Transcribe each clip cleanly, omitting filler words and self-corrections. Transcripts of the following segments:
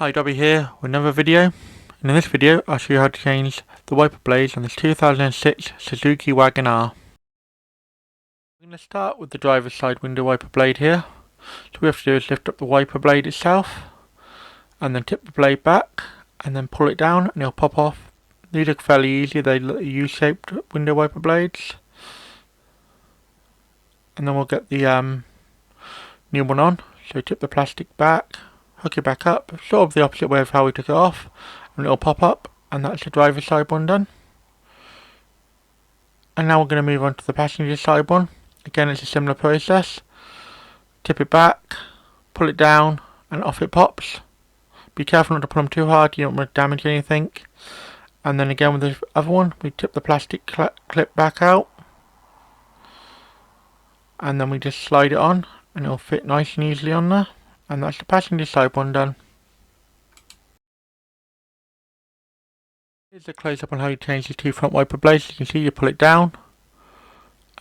Hi, Dobby here with another video, and in this video I'll show you how to change the wiper blades on this 2006 Suzuki Wagon R. We're going to start with the driver's side window wiper blade here. So what we have to do is lift up the wiper blade itself, and then tip the blade back, and then pull it down and it'll pop off. These look fairly easy, they look U-shaped window wiper blades. And then we'll get the new one on, so tip the plastic back, hook it back up, sort of the opposite way of how we took it off, and it'll pop up, and that's the driver's side one done. And now we're going to move on to the passenger side one. Again, it's a similar process. Tip it back, pull it down, and off it pops. Be careful not to pull them too hard, you don't want to damage anything. And then again with the other one, we tip the plastic clip back out, and then we just slide it on, and it'll fit nice and easily on there. And that's the passenger side one done. Here's a close up on how you change the two front wiper blades. You can see you pull it down,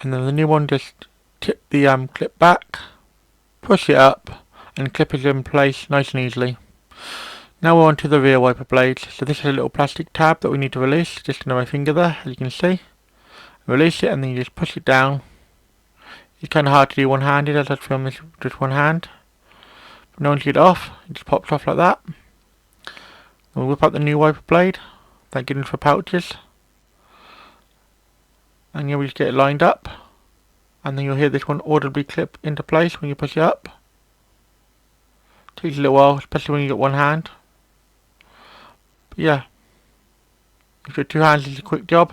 and then the new one just tip the clip back, push it up, and clip it in place nice and easily. Now we're on to the rear wiper blades. So this is a little plastic tab that we need to release, just under my finger there, as you can see. Release it and then you just push it down. It's kind of hard to do one-handed as I've filmed this with just one hand. But once you get it off, it just pops off like that. We'll whip out the new wiper blade, thank goodness for pouches. And you'll just get it lined up. And then you'll hear this one audibly clip into place when you push it up. Takes a little while, especially when you get one hand. But yeah, if you've got two hands, it's a quick job.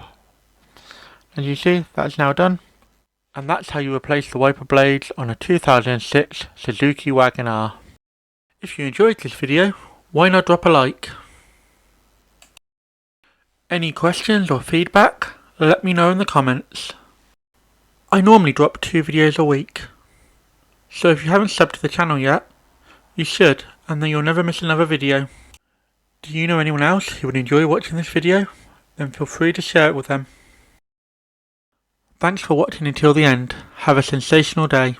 As you see, that's now done. And that's how you replace the wiper blades on a 2006 Suzuki Wagon R. If you enjoyed this video, why not drop a like? Any questions or feedback, let me know in the comments. I normally drop 2 videos a week, so if you haven't subbed to the channel yet, you should, and then you'll never miss another video. Do you know anyone else who would enjoy watching this video? Then feel free to share it with them. Thanks for watching until the end. Have a sensational day.